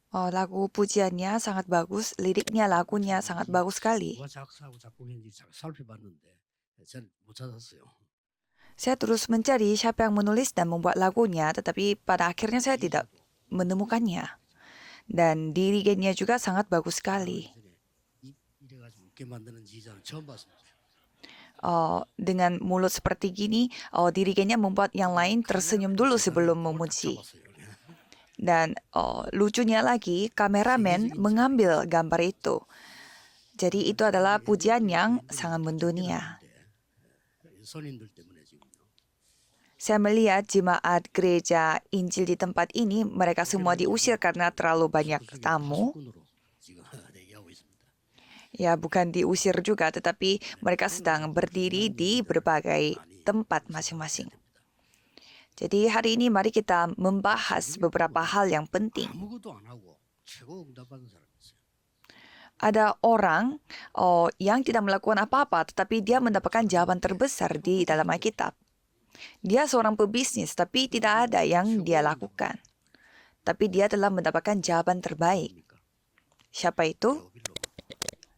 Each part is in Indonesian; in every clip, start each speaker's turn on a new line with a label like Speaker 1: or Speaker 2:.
Speaker 1: Oh, lagu pujiannya sangat bagus, liriknya lagunya sangat bagus sekali. Saya terus mencari siapa yang menulis dan membuat lagunya, tetapi pada akhirnya saya tidak menemukannya. Dan dirigennya juga sangat bagus sekali. Dengan mulut seperti gini, dirigennya membuat yang lain tersenyum dulu sebelum memuji. Dan lucunya lagi, kameramen mengambil gambar itu. Jadi itu adalah pujian yang sangat mendunia. Saya melihat jemaat gereja Injil di tempat ini, mereka semua diusir karena terlalu banyak tamu. Ya, bukan diusir juga, tetapi mereka sedang berdiri di berbagai tempat masing-masing. Jadi hari ini mari kita membahas beberapa hal yang penting. Ada orang yang tidak melakukan apa-apa, tetapi dia mendapatkan jawaban terbesar di dalam Alkitab. Dia seorang pebisnis, tapi tidak ada yang dia lakukan. Tapi dia telah mendapatkan jawaban terbaik. Siapa itu?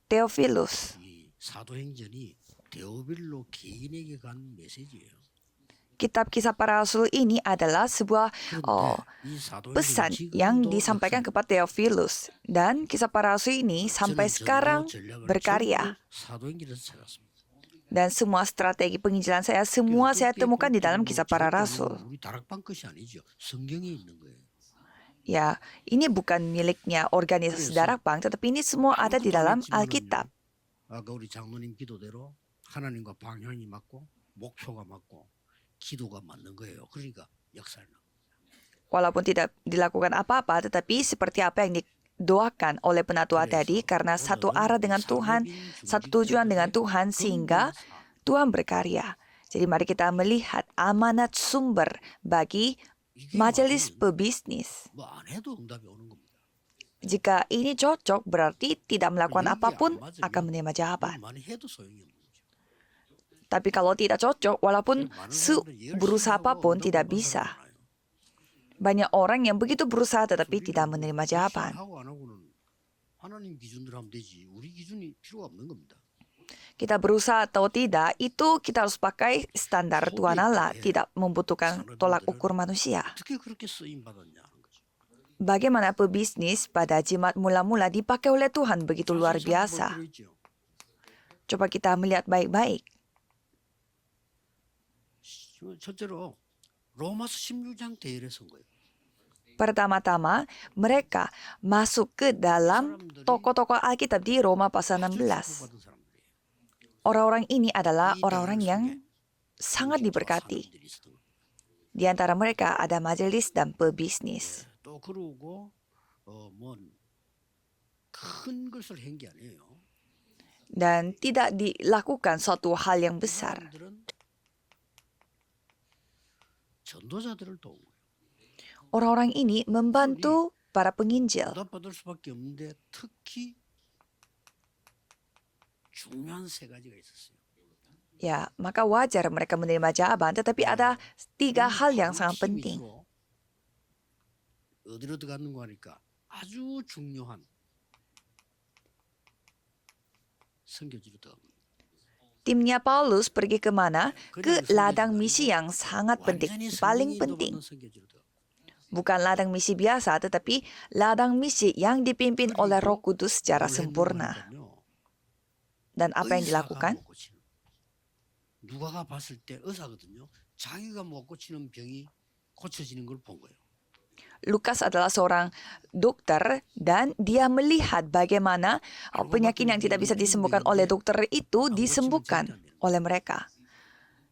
Speaker 1: Theophilus. Kitab Kisah Para Rasul ini adalah sebuah pesan yang disampaikan kepada Theophilus. Dan Kisah Para Rasul ini sampai sekarang berkarya. Dan semua strategi penginjilan saya, semua saya temukan di dalam Kisah Para Rasul. Ya, ini bukan miliknya organisasi Darakbang, tetapi ini semua ada di dalam Alkitab. Walaupun tidak dilakukan apa-apa, tetapi seperti apa yang didoakan oleh penatua tadi, karena satu arah dengan Tuhan, satu tujuan dengan Tuhan, sehingga Tuhan berkarya. Jadi mari kita melihat amanat sumber bagi majelis pebisnis. Jika ini cocok, berarti tidak melakukan apapun akan menerima jawaban. Tapi kalau tidak cocok, walaupun berusaha apapun tidak bisa. Banyak orang yang begitu berusaha tetapi tidak menerima jawaban. Kita berusaha atau tidak, itu kita harus pakai standar Tuhan Allah, tidak membutuhkan tolak ukur manusia. Bagaimana pebisnis pada jemaat mula-mula dipakai oleh Tuhan begitu luar biasa. Coba kita melihat baik-baik. Pertama-tama, mereka masuk ke dalam tokoh-tokoh Alkitab di Roma pasal 16. Orang-orang ini adalah orang-orang yang sangat diberkati. Di antara mereka ada majelis dan pebisnis. Dan tidak dilakukan suatu hal yang besar. Orang-orang ini membantu para penginjil. Ya, maka wajar mereka menerima jawaban, tetapi ada 3 hal yang sangat penting. Timnya Paulus pergi kemana? Ke ladang misi yang sangat penting, paling penting. Bukan ladang misi biasa, tetapi ladang misi yang dipimpin oleh Roh Kudus secara sempurna. Dan apa yang dilakukan? Lukas adalah seorang dokter dan dia melihat bagaimana penyakit yang tidak bisa disembuhkan oleh dokter itu disembuhkan oleh mereka.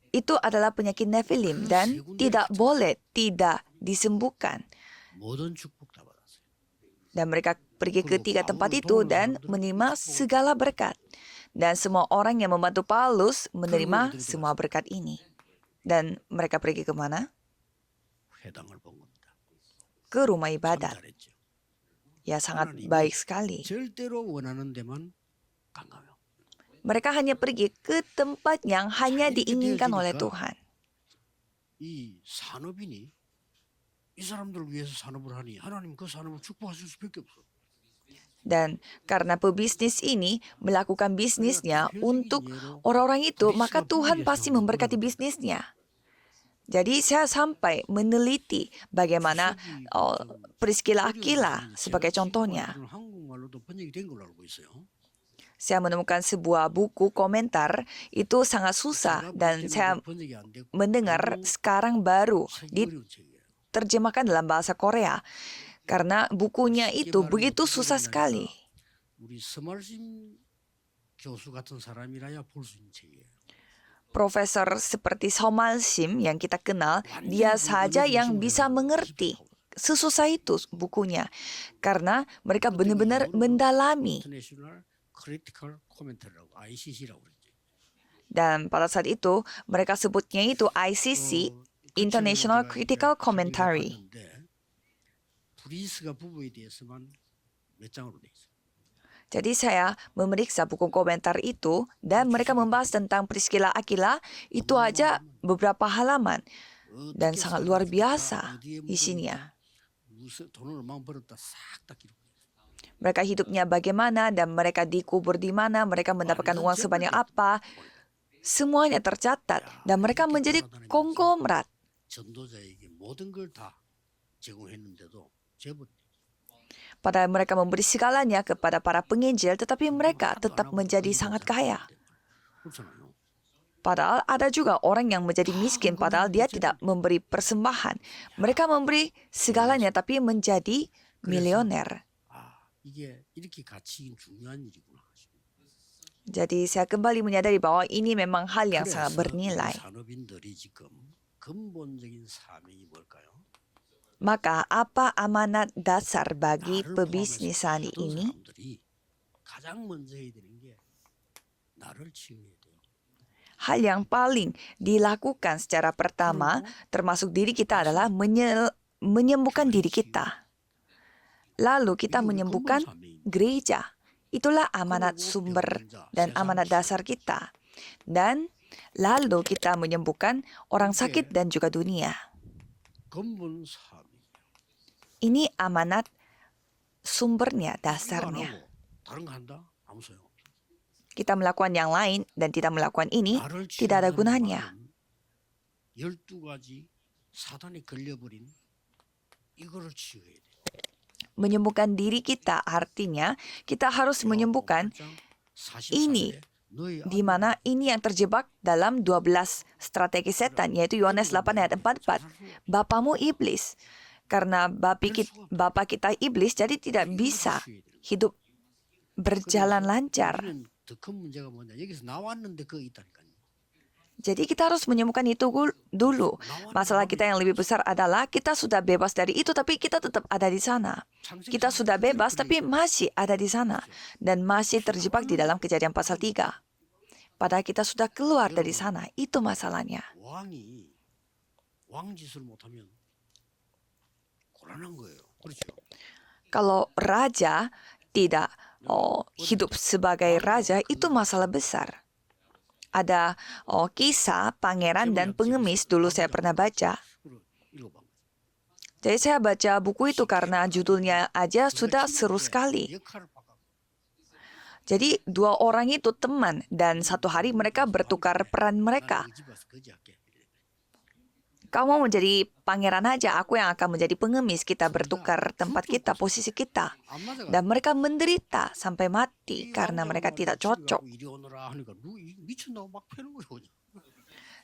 Speaker 1: Itu adalah penyakit Nephilim dan tidak boleh tidak disembuhkan. Dan mereka pergi ke 3 tempat itu dan menerima segala berkat. Dan semua orang yang membantu Paulus menerima semua berkat ini. Dan mereka pergi kemana? Ke rumah ibadat. Ya, sangat baik sekali. Mereka hanya pergi ke tempat yang hanya diinginkan oleh Tuhan.
Speaker 2: 이 산업인이 이 사람들을 위해서 산업을 하니 하나님 그 산업을 축복하실 수밖에 없어.
Speaker 1: Dan karena pebisnis ini melakukan bisnisnya untuk orang-orang itu, maka Tuhan pasti memberkati bisnisnya. Jadi saya sampai meneliti bagaimana Priscilla Aquila sebagai contohnya.
Speaker 2: 한국말로도 번역이 된 걸로 알고 있어요.
Speaker 1: Saya menemukan sebuah buku komentar itu sangat susah dan saya
Speaker 2: 번역이 안 되고
Speaker 1: mendengar sekarang baru
Speaker 2: 책이 어려운 책이에요.
Speaker 1: diterjemahkan dalam bahasa Korea. Karena bukunya itu begitu susah sekali.
Speaker 2: 우리 서말심 교수 같은 사람이라야 볼 수 있는 책이에요.
Speaker 1: Profesor seperti Somal Sim yang kita kenal, dia saja yang bisa mengerti sesusah itu bukunya. Karena mereka benar-benar mendalami.
Speaker 2: International Critical Commentary라고 ICC라고 그러죠.
Speaker 1: Dan pada saat itu, mereka sebutnya itu ICC, International Critical Commentary.
Speaker 2: 브리스가 부부에 대해서만 몇 장으로 돼 있어요.
Speaker 1: Jadi saya memeriksa buku komentar itu dan mereka membahas tentang Priscilla Aquila itu aja beberapa halaman dan sangat luar biasa isinya.
Speaker 2: 돈을 얼마 벌었다 싹 다 기록해.
Speaker 1: Mereka hidupnya bagaimana dan mereka dikubur di mana, mereka mendapatkan uang sebanyak apa. Semuanya tercatat dan mereka menjadi konglomerat.
Speaker 2: 전도자에게 모든 걸 다 제공했는데도 제법
Speaker 1: Padahal mereka memberi segalanya kepada para penginjil, tetapi mereka tetap menjadi sangat kaya.
Speaker 2: 그렇잖아요.
Speaker 1: Padahal ada juga orang yang menjadi miskin, padahal dia tidak memberi persembahan. Mereka memberi segalanya, tapi menjadi milioner.
Speaker 2: 아, 이게 이렇게 가치 중요한 일이구나.
Speaker 1: Jadi saya kembali menyadari bahwa ini memang hal yang sangat bernilai.
Speaker 2: 산업인들이 지금 근본적인 사명이 뭘까요?
Speaker 1: Maka apa amanat dasar bagi pebisnisan ini?
Speaker 2: 사람들이 가장 먼저 해야 되는 게 나를 치유해야 돼요.
Speaker 1: Hal yang paling dilakukan secara pertama, termasuk diri kita adalah menyembuhkan diri kita. Lalu kita menyembuhkan gereja. Itulah amanat sumber dan amanat dasar kita. Dan lalu kita menyembuhkan orang sakit dan juga dunia.
Speaker 2: 근본 사명.
Speaker 1: Ini amanat sumbernya,
Speaker 2: 이거 안
Speaker 1: dasarnya.
Speaker 2: 하고 다른 거 한다? 아무 소용 없어.
Speaker 1: Kita melakukan yang lain dan tidak melakukan ini,
Speaker 2: 나를
Speaker 1: tidak ada
Speaker 2: 치유하는
Speaker 1: gunanya.
Speaker 2: 말은 12가지 사단에 걸려버린 이거를 치유해야 돼.
Speaker 1: Menyembuhkan diri kita artinya kita harus menyembuhkan ini, di mana ini yang terjebak dalam 12 strategi setan, yaitu Yohanes 8 ayat 44. Bapamu iblis. Karena bapak kita iblis, jadi tidak bisa hidup berjalan lancar.
Speaker 2: 더큰 문제가 뭐냐? 여기서 나왔는데 그거 있다니까요.
Speaker 1: Jadi kita harus menyembuhkan itu dulu. Masalah kita yang lebih besar adalah kita sudah bebas dari itu, tapi kita tetap ada di sana. Kita sudah bebas, tapi masih ada di sana. Dan masih terjebak di dalam Kejadian pasal 3. Padahal kita sudah keluar dari sana. Itu masalahnya.
Speaker 2: 왕이 왕짓을 못하면 곤란한 거예요. 그렇죠?
Speaker 1: Kalau raja tidak hidup sebagai raja, itu masalah besar. Ada kisah pangeran dan pengemis dulu saya pernah baca.
Speaker 2: 읽어봐.
Speaker 1: Jadi saya baca buku itu karena judulnya aja sudah seru sekali.
Speaker 2: 역할을 바꿔.
Speaker 1: Jadi dua orang itu teman dan satu hari mereka bertukar peran mereka.
Speaker 2: 이 집 와서 거지할게.
Speaker 1: Kamu menjadi pangeran aja, aku yang akan menjadi pengemis. Kita bertukar tempat kita, posisi kita.
Speaker 2: 안 맞아가.
Speaker 1: Dan mereka menderita sampai mati karena mereka tidak cocok.
Speaker 2: 이리 오너라 하니까 미친다고 막 패는 거예요.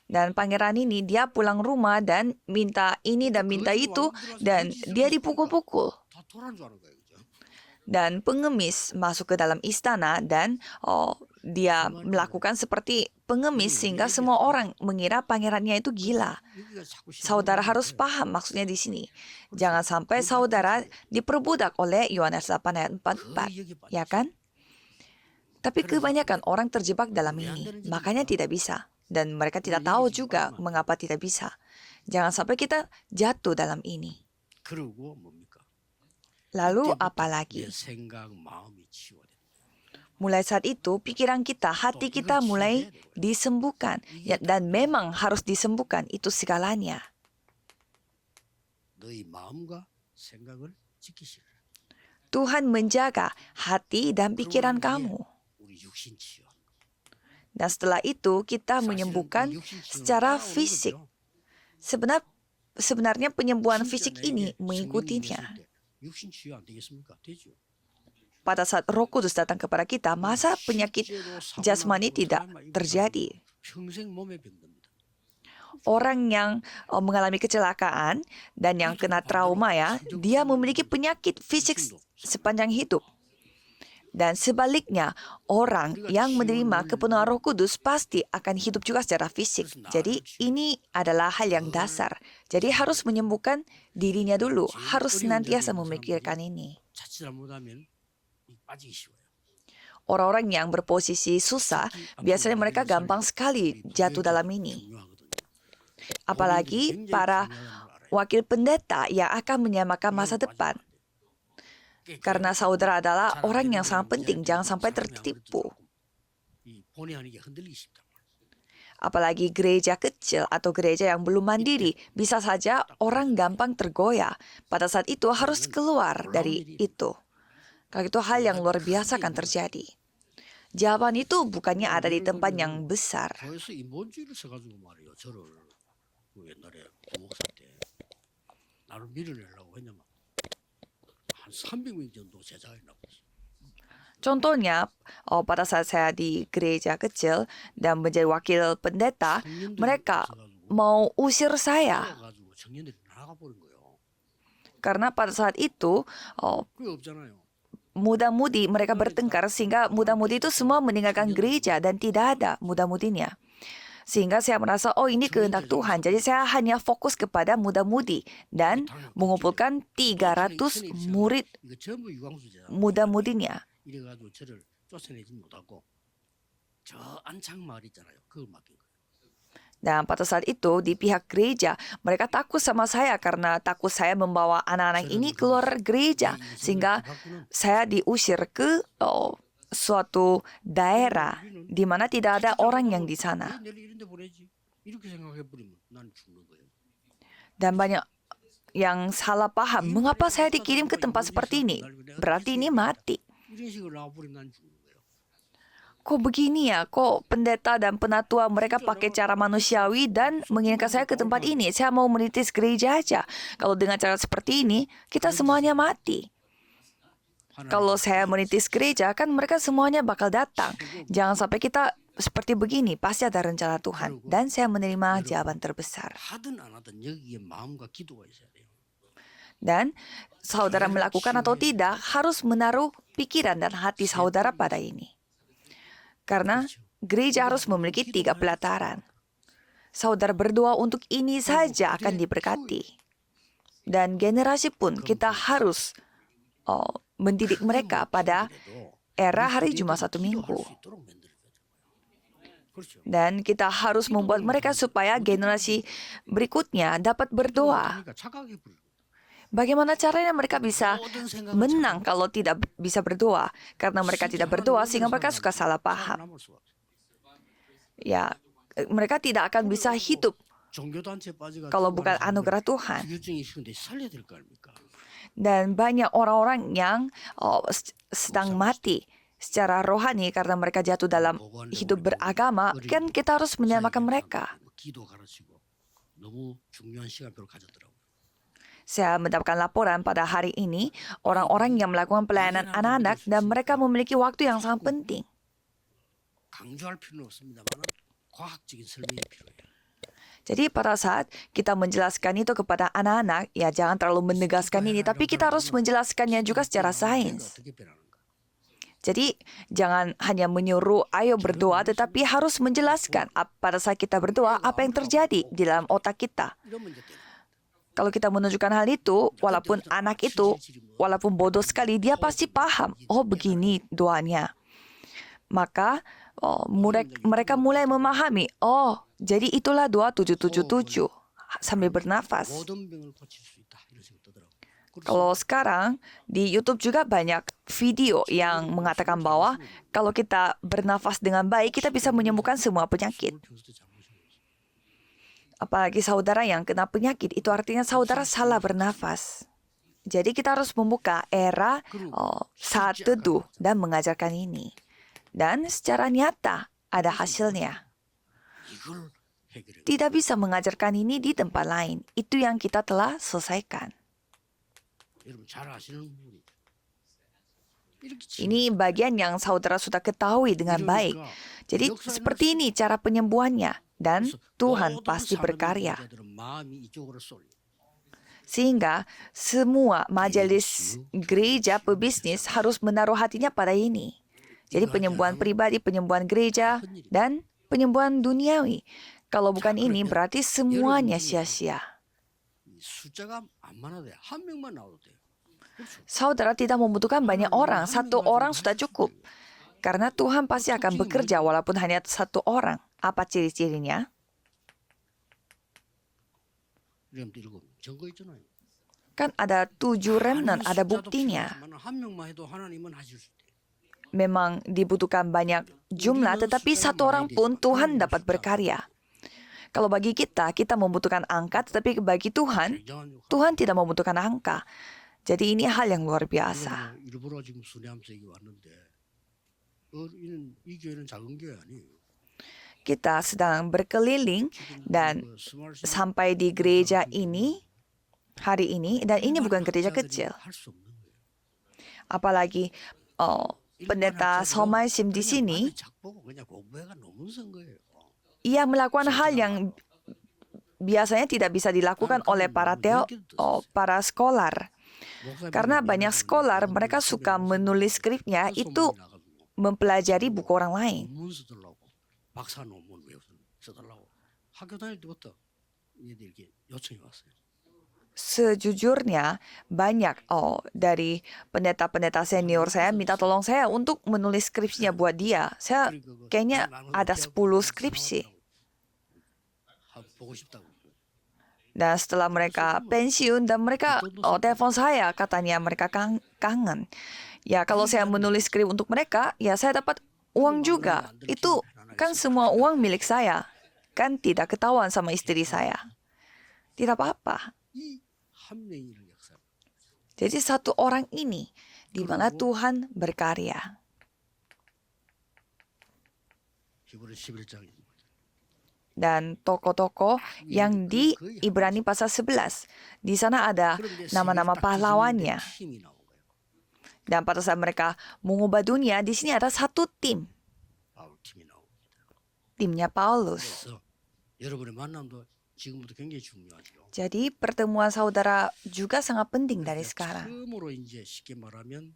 Speaker 1: Dan pangeran ini dia pulang rumah dan minta ini dan minta itu dan dia dipukul-pukul.
Speaker 2: 다 돌아온 줄 아는 거예요. 그죠?
Speaker 1: Dan pengemis masuk ke dalam istana dan dia melakukan seperti pengemis sehingga semua orang mengira pangerannya itu gila.
Speaker 2: 여기가 자꾸
Speaker 1: Saudara harus paham maksudnya di sini. Jangan sampai saudara diperbudak oleh Yohanes 8 ayat 44, ya kan? Tapi kebanyakan orang terjebak dalam ini, makanya tidak bisa. Dan mereka tidak tahu juga mengapa tidak bisa. Jangan sampai kita jatuh dalam ini.
Speaker 2: 그러고 뭡니까?
Speaker 1: Lalu
Speaker 2: 그때부터
Speaker 1: apa lagi?
Speaker 2: 내 생각, 마음이 치유가 돼.
Speaker 1: Mulai saat itu, pikiran kita, hati kita mulai disembuhkan. Ya, dan memang harus disembuhkan, itu segalanya.
Speaker 2: 너희 마음과 생각을 지키시라.
Speaker 1: Tuhan menjaga hati dan pikiran
Speaker 2: 그러고 난
Speaker 1: kamu.
Speaker 2: 뒤에 우리 육신 치유.
Speaker 1: Dan setelah itu, kita menyembuhkan secara fisik. Sebenarnya penyembuhan fisik ini mengikutinya.
Speaker 2: 육신 치유 안 되겠습니까? 되죠.
Speaker 1: Pada saat Roh Kudus datang kepada kita, masa penyakit jasmani tidak terjadi.
Speaker 2: 평생 몸에 병듭니다.
Speaker 1: Orang yang mengalami kecelakaan dan yang kena trauma ya, dia memiliki penyakit fisik sepanjang hidup. Dan sebaliknya, orang yang menerima kepenuhan Roh Kudus pasti akan hidup juga secara fisik. Jadi ini adalah hal yang dasar. Jadi harus menyembuhkan dirinya dulu, harus senantiasa memikirkan ini.
Speaker 2: 자칫 잘못하면 빠지기 쉬워요.
Speaker 1: Orang-orang yang berposisi susah, biasanya mereka gampang sekali jatuh dalam ini.
Speaker 2: 중요하거든요.
Speaker 1: Apalagi para wakil pendeta yang akan menyamakan masa depan. Karena saudara adalah orang yang sangat penting, jangan sampai tertipu.
Speaker 2: 이 본의 아니게 흔들리기 쉽다.
Speaker 1: Apalagi gereja kecil atau gereja yang belum mandiri, bisa saja orang gampang tergoyah. Pada saat itu harus keluar dari itu. Kalau itu hal yang luar biasa akan terjadi. Jawaban itu bukannya ada di tempat yang besar.
Speaker 2: 교회에서 인본주의를 써가지고 말이에요. 저를 그 옛날에 부목사 때 나를 밀어내려고 했냐면 한 300명 정도 제자가 있나 보지.
Speaker 1: Contohnya, pada saat saya di gereja kecil dan menjadi wakil pendeta, mereka mau usir saya.
Speaker 2: 가지고 청년들이 나가 버린 거예요.
Speaker 1: Karena pada saat itu,
Speaker 2: 그게 없잖아요.
Speaker 1: muda-mudi mereka bertengkar sehingga muda-mudi itu semua meninggalkan gereja dan tidak ada muda-mudinya. Sehingga saya merasa, oh ini kehendak Tuhan. Jadi saya hanya fokus kepada muda-mudi dan mengumpulkan 300 murid
Speaker 2: 이거 전부 유광수 제자.
Speaker 1: muda-mudinya.
Speaker 2: 이래가지고 저를 쫓아내지 못하고 저 안창 마을 있잖아요. 그걸 맡긴 거예요.
Speaker 1: Dan pada saat itu di pihak gereja mereka takut sama saya karena takut saya membawa anak-anak ini keluar gereja sehingga saya diusir ke suatu daerah di mana tidak ada orang yang di sana.
Speaker 2: 내일 이런 데 보내지. 이렇게 생각해버리면 난 죽는 거예요.
Speaker 1: Dan banyak yang salah paham, mengapa saya dikirim ke tempat seperti ini? Berarti ini mati.
Speaker 2: 이런 식으로 나와버리면 난 죽는 거예요.
Speaker 1: Kok begini ya? Kok pendeta dan penatua mereka pakai cara manusiawi dan mengirimkan saya ke tempat ini? Saya mau menitis gereja aja. Kalau dengan cara seperti ini, kita semuanya mati. Kalau saya menitis gereja, kan mereka semuanya bakal datang. Jangan sampai kita seperti begini, pasti ada rencana Tuhan. Dan saya menerima jawaban terbesar.
Speaker 2: 하든 안 하든 여기에 마음과 기도가 있어야 돼요.
Speaker 1: Dan saudara melakukan atau tidak, harus menaruh pikiran dan hati saudara pada ini. Karena gereja harus memiliki 3 pelataran. Saudara berdoa untuk ini saja akan diberkati. Dan generasi pun kita harus mendidik mereka pada era hari Jumat 1 Minggu. Dan kita harus membuat mereka supaya generasi berikutnya dapat berdoa.
Speaker 2: 그러니까 착각해 버리고
Speaker 1: Bagaimana caranya mereka bisa menang kalau tidak bisa berdoa? Karena mereka tidak berdoa sehingga mereka suka salah paham.
Speaker 2: 남을 수가 없어요.
Speaker 1: Ya, mereka tidak akan bisa hidup
Speaker 2: 종교단체에 빠져가지고
Speaker 1: kalau bukan anugerah Tuhan.
Speaker 2: 유증이 있는데 살려야 될 거 아닙니까?
Speaker 1: Dan banyak orang-orang yang sedang mati secara rohani karena mereka jatuh dalam hidup beragama, kan kita harus menyelamatkan mereka.
Speaker 2: 기도 가르치고 너무 중요한 시간표를 가졌더라고요.
Speaker 1: Saya mendapatkan laporan pada hari ini, orang-orang yang melakukan pelayanan anak-anak dan mereka memiliki waktu yang sangat penting.
Speaker 2: 강조할 필요는 없습니다만 과학적인 설명이 필요해요.
Speaker 1: Jadi pada saat kita menjelaskan itu kepada anak-anak, ya jangan terlalu menegaskan ini, tapi kita harus menjelaskannya juga secara sains.
Speaker 2: 어떻게 변하는가?
Speaker 1: Jadi jangan hanya menyuruh ayo berdoa, tetapi harus menjelaskan pada saat kita berdoa apa yang terjadi di dalam otak kita.
Speaker 2: 이런 문제 때문에
Speaker 1: Kalau kita menunjukkan hal itu, walaupun anak itu, walaupun bodoh sekali, dia pasti paham. Oh begini doanya. Maka mereka mulai memahami. Oh jadi itulah doa 777 sambil bernafas.
Speaker 2: 모든 병을 고칠 수 있다 이런 생각 들더라고요.
Speaker 1: Kalau sekarang di YouTube juga banyak video yang mengatakan bahwa kalau kita bernafas dengan baik, kita bisa menyembuhkan semua penyakit.
Speaker 2: 숨을 평소에 잘 마시고 있어요.
Speaker 1: Apalagi saudara yang kena penyakit, itu artinya saudara salah bernafas. Jadi kita harus membuka era saat teduh dan mengajarkan ini. Dan secara nyata ada hasilnya.
Speaker 2: 이걸 해결해.
Speaker 1: Tidak bisa mengajarkan ini di tempat lain. Itu yang kita telah selesaikan.
Speaker 2: 여러분 잘 아시는 부분이죠. 이렇게
Speaker 1: Ini bagian yang saudara sudah ketahui dengan baik. Jadi seperti ini cara penyembuhannya. Dan Tuhan pasti berkarya.
Speaker 2: 마음이 이쪽으로 쏠려.
Speaker 1: Sehingga semua majelis gereja pebisnis harus menaruh hatinya pada ini. Jadi penyembuhan pribadi, penyembuhan gereja, dan penyembuhan duniawi. Kalau bukan ini berarti semuanya sia-sia.
Speaker 2: 이 숫자가 안 많아도 돼. 한 명만 나와도 돼요. 그렇죠.
Speaker 1: Saudara tidak membutuhkan banyak orang, satu orang sudah cukup. Karena Tuhan pasti akan bekerja walaupun hanya satu orang. Apa ciri-cirinya?
Speaker 2: remnant 7 증거 있잖아요.
Speaker 1: Kan ada 7 remnant, ada buktinya.
Speaker 2: 한 명만 해도 하나님은 하실 수 있대요.
Speaker 1: Memang dibutuhkan banyak jumlah, tetapi satu orang pun Tuhan dapat berkarya. Kalau bagi kita, kita membutuhkan angka, tetapi bagi Tuhan,
Speaker 2: 굉장한 역할.
Speaker 1: Tuhan tidak membutuhkan angka. Jadi ini hal yang luar biasa.
Speaker 2: 일부러 지금 순회하면서 여기 왔는데 이 교회는 작은 교회 아니에요.
Speaker 1: Kita sedang berkeliling dan
Speaker 2: 그 스몰 시티
Speaker 1: sampai di gereja ini hari ini, dan ini bukan gereja kecil.
Speaker 2: 할수 없는 거예요.
Speaker 1: Apalagi pendeta Somaisim di sini,
Speaker 2: 작보고 그냥 공부해가 논문쓴 거예요.
Speaker 1: ia melakukan hal yang biasanya tidak bisa dilakukan oleh para skolar. Karena banyak skolar, mereka suka menulis skripnya itu mempelajari buku orang lain.
Speaker 2: 논문 써달라고 박사 논문 써달라고 학교 다닐 때부터 얘들 이렇게 요청이 왔어요.
Speaker 1: Sejujurnya, banyak dari pendeta-pendeta senior saya minta tolong saya untuk menulis skripsinya buat dia. Saya kayaknya ada 10 skripsi.
Speaker 2: 보고 싶다고.
Speaker 1: Dan setelah mereka pensiun dan mereka telepon saya, katanya mereka kangen. Ya kalau saya menulis skrip untuk mereka, ya saya dapat uang juga. Itu kan semua uang milik saya. Kan tidak ketahuan sama istri saya. Tidak apa-apa.
Speaker 2: 이한 명이 이런 역사.
Speaker 1: Jadi satu orang ini di mana Tuhan berkarya.
Speaker 2: 히브리 11장.
Speaker 1: Dan tokoh-tokoh yang di Ibrani pasal 11. Di sana ada nama-nama pahlawannya.
Speaker 2: 힘이 나온 거예요.
Speaker 1: Dan pada saat mereka mengubah dunia, di sini ada satu tim.
Speaker 2: 바울 팀이 나옵니다.
Speaker 1: Timnya Paulus.
Speaker 2: 그래서 여러분의 만남도 지금부터 굉장히 중요하죠.
Speaker 1: Jadi pertemuan saudara juga sangat penting dari sekarang.
Speaker 2: 처음으로 이제 쉽게 말하면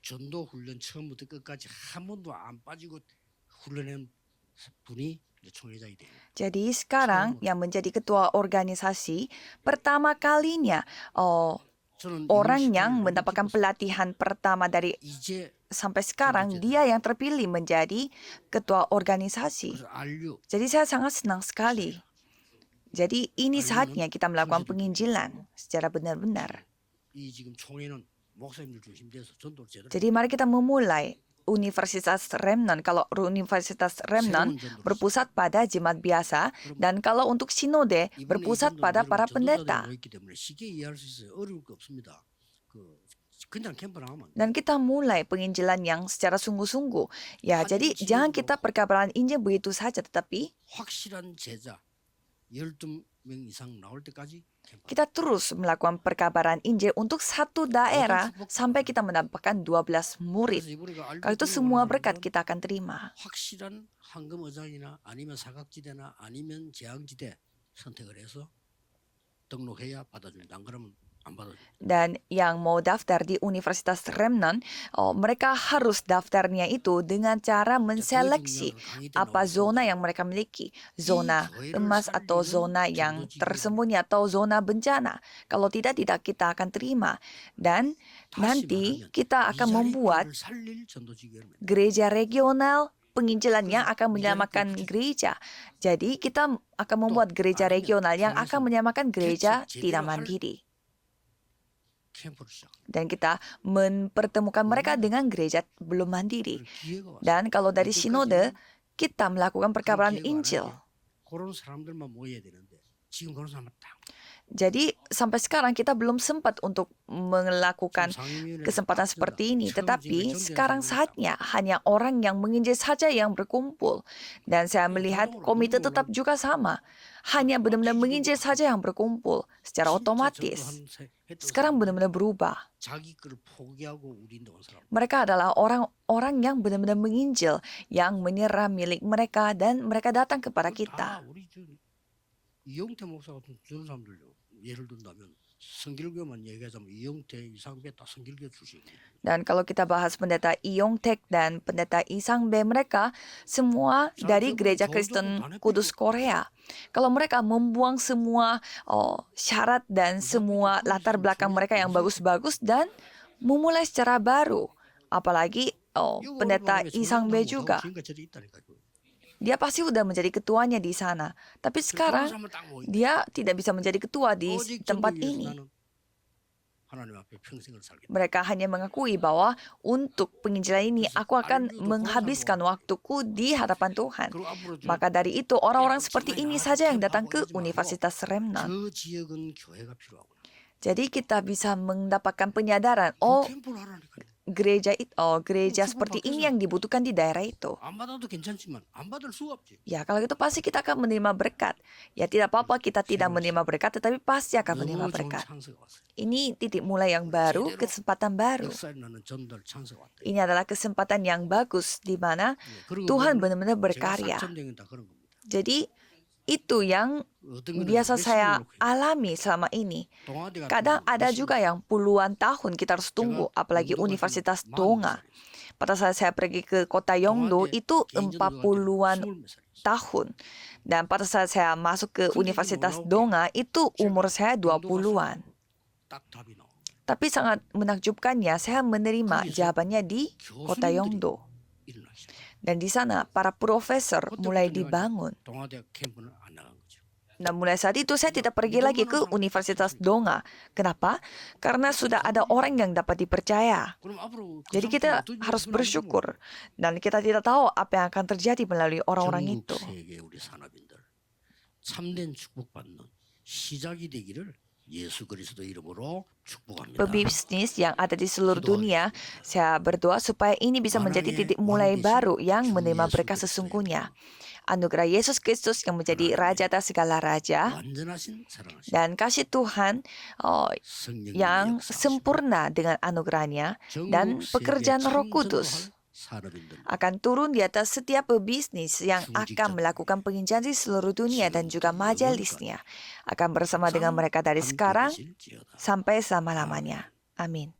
Speaker 2: 전도 훈련 처음부터 끝까지 한 번도 안 빠지고 훈련한 분이 이제 총회장이 돼요.
Speaker 1: Jadi sekarang yang menjadi ketua organisasi pertama kalinya
Speaker 2: 저는
Speaker 1: orang
Speaker 2: 이런
Speaker 1: yang
Speaker 2: 시간을
Speaker 1: mendapatkan pelatihan pertama dari
Speaker 2: 이제
Speaker 1: sampai sekarang dia yang terpilih menjadi ketua organisasi.
Speaker 2: 그래서 알류
Speaker 1: Jadi saya sangat senang sekali. Jadi ini saatnya kita melakukan penginjilan secara benar-benar.
Speaker 2: 이 지금 총회는 목사님들 중심돼서 전도를 제대로
Speaker 1: Jadi mari kita memulai Universitas Remnon. Kalau Universitas Remnon berpusat pada jemaat biasa, dan kalau untuk sinode berpusat pada para pendeta.
Speaker 2: 있기 때문에 쉽게 이해할 수 있어요. 어려울 거 없습니다. 그냥 캠프를 하면 안 돼요.
Speaker 1: Dan kita mulai penginjilan yang secara sungguh-sungguh. Ya, jadi jangan kita perkabaran Injil begitu saja, tetapi
Speaker 2: 확실한 제자 12명 이상 나올 때까지 캠프.
Speaker 1: kita terus melakukan perkabaran Injil untuk satu daerah sampai kita mendapatkan 12 murid.
Speaker 2: 그래서 이번에 알류
Speaker 1: Kalau itu semua berkat kita akan terima.
Speaker 2: 확실한 황금 어장이나 아니면 사각지대나 아니면 재앙지대 선택을 해서 등록해야 받아준다. 안 그러면 안 받아준다.
Speaker 1: Dan yang mau daftar di Universitas Remnon, mereka harus daftarnya itu dengan cara menseleksi apa zona yang mereka miliki. Zona emas atau zona yang tersembunyi atau zona bencana. Kalau tidak kita akan terima. Dan nanti kita akan membuat
Speaker 2: 살릴 전도지교를
Speaker 1: gereja regional penginjilan yang akan menyelamatkan gereja. Jadi kita akan membuat gereja regional yang akan menyelamatkan gereja tidak mandiri.
Speaker 2: 캠프를 시작.
Speaker 1: Dan kita mempertemukan mereka dengan gereja belum mandiri.
Speaker 2: 기회가 왔어.
Speaker 1: Dan kalau dari sinode, kita melakukan perkabaran Injil.
Speaker 2: 그런 사람들만 모여야 되는데 지금 그런 사람은 딱
Speaker 1: Jadi sampai sekarang kita belum sempat untuk melakukan kesempatan seperti ini. Tetapi sekarang saatnya hanya orang yang menginjil saja yang berkumpul. Dan saya melihat komite tetap juga sama. Hanya benar-benar menginjil saja yang berkumpul secara otomatis. Sekarang benar-benar berubah.
Speaker 2: 자기 거를 포기하고 우린다고 한 사람.
Speaker 1: Mereka adalah orang-orang yang benar-benar menginjil, yang menyerah milik mereka dan mereka datang kepada
Speaker 2: 다
Speaker 1: kita.
Speaker 2: 우리 이영태 목사 같은 저런 사람들요. 예를 든다면 성길교만 얘기하자면 이영태, 이상배 다 성길교 출신이에요.
Speaker 1: Dan kalau kita bahas pendeta Iyong Tek dan pendeta Isang B, mereka semua dari gereja Kristen Kudus Korea. Kalau mereka membuang semua syarat dan semua latar belakang mereka yang bagus-bagus dan memulai secara baru. Apalagi pendeta Isang B juga.
Speaker 2: 지금까지 있다니까요.
Speaker 1: Dia pasti udah menjadi ketuanya di sana. Tapi sekarang
Speaker 2: 사람은 딱 모이고
Speaker 1: dia tidak bisa menjadi ketua di
Speaker 2: 오직
Speaker 1: tempat
Speaker 2: 전도를 위해서
Speaker 1: ini.
Speaker 2: 나는 하나님 앞에 평생을 살겠다.
Speaker 1: Mereka hanya mengakui bahwa untuk penginjilan ini aku akan menghabiskan waktuku di hadapan Tuhan.
Speaker 2: 그리고 앞으로
Speaker 1: Maka dari itu orang-orang seperti ini saja yang datang ke Universitas Remnant.
Speaker 2: 저 지역은 교회가 필요하구나.
Speaker 1: Jadi kita bisa mendapatkan penyadaran,
Speaker 2: 그 캠프를 하라니까요.
Speaker 1: gereja seperti ini yang dibutuhkan di daerah itu.
Speaker 2: 안 받아도 괜찮지만 안 받을 수가 없지.
Speaker 1: Ya kalau itu pasti kita akan menerima berkat. Ya tidak apa-apa kita tidak menerima berkat, tetapi pasti akan menerima
Speaker 2: 너무 좋은
Speaker 1: berkat.
Speaker 2: 찬스가 왔어요.
Speaker 1: Ini titik mulai yang baru, kesempatan baru.
Speaker 2: 역사에 나는 전달 찬스가 왔다.
Speaker 1: Ini adalah kesempatan yang bagus di mana
Speaker 2: 그리고
Speaker 1: Tuhan
Speaker 2: 그거는
Speaker 1: benar-benar
Speaker 2: 제가
Speaker 1: berkarya.
Speaker 2: 싹전쟁이다 그런 겁니다.
Speaker 1: Jadi itu yang
Speaker 2: 어떤 거는
Speaker 1: biasa
Speaker 2: 몇
Speaker 1: saya
Speaker 2: 십년을
Speaker 1: alami selama ini.
Speaker 2: 동아대 같은
Speaker 1: Kadang
Speaker 2: 거
Speaker 1: ada
Speaker 2: 몇
Speaker 1: juga yang puluhan tahun kita harus tunggu, apalagi Universitas Donga. Pada saat saya pergi ke kota Yongdo itu 40-an tahun. Dan pada saat saya masuk ke Universitas Donga itu umur saya 20-an.
Speaker 2: 딱 답이 나와.
Speaker 1: Tapi sangat menakjubkannya saya menerima jawabannya di kota Yongdo.
Speaker 2: 일어나기 시작.
Speaker 1: Dan di sana para profesor mulai dibangun.
Speaker 2: 동아대 캠프는 안 나간 거죠.
Speaker 1: Nah, mulai saat itu saya tidak pergi lagi ke Universitas Donga. Kenapa? Karena sudah ada orang yang dapat dipercaya.
Speaker 2: 그럼 앞으로 그
Speaker 1: Jadi kita
Speaker 2: 상태가 어떤지
Speaker 1: harus
Speaker 2: 그건
Speaker 1: bersyukur. Dan kita tidak tahu apa yang akan terjadi melalui orang-orang
Speaker 2: 전국
Speaker 1: itu.
Speaker 2: 세계 우리 산업인들 참된 축복받는 시작이 되기를 예수 그리스도 이름으로 축복합니다.
Speaker 1: Pebisnis yang ada di seluruh dunia, saya berdoa supaya ini bisa menjadi titik mulai baru yang menerima berkah sesungguhnya. Anugerah Yesus Kristus yang menjadi Raja atas segala raja
Speaker 2: 완전하신 사랑하신
Speaker 1: dan kasih Tuhan
Speaker 2: 성령님의
Speaker 1: yang
Speaker 2: 역사하심.
Speaker 1: sempurna dengan anugerahnya dan
Speaker 2: 전국
Speaker 1: pekerjaan
Speaker 2: 세계
Speaker 1: Roh
Speaker 2: 참
Speaker 1: Kudus
Speaker 2: 전도할 산업인들
Speaker 1: akan turun di atas setiap pebisnis yang akan melakukan penginjilan di seluruh dunia dan juga majelisnya akan bersama dengan mereka dari sekarang
Speaker 2: 함께 되실지어다.
Speaker 1: sampai selama-lamanya. Amin.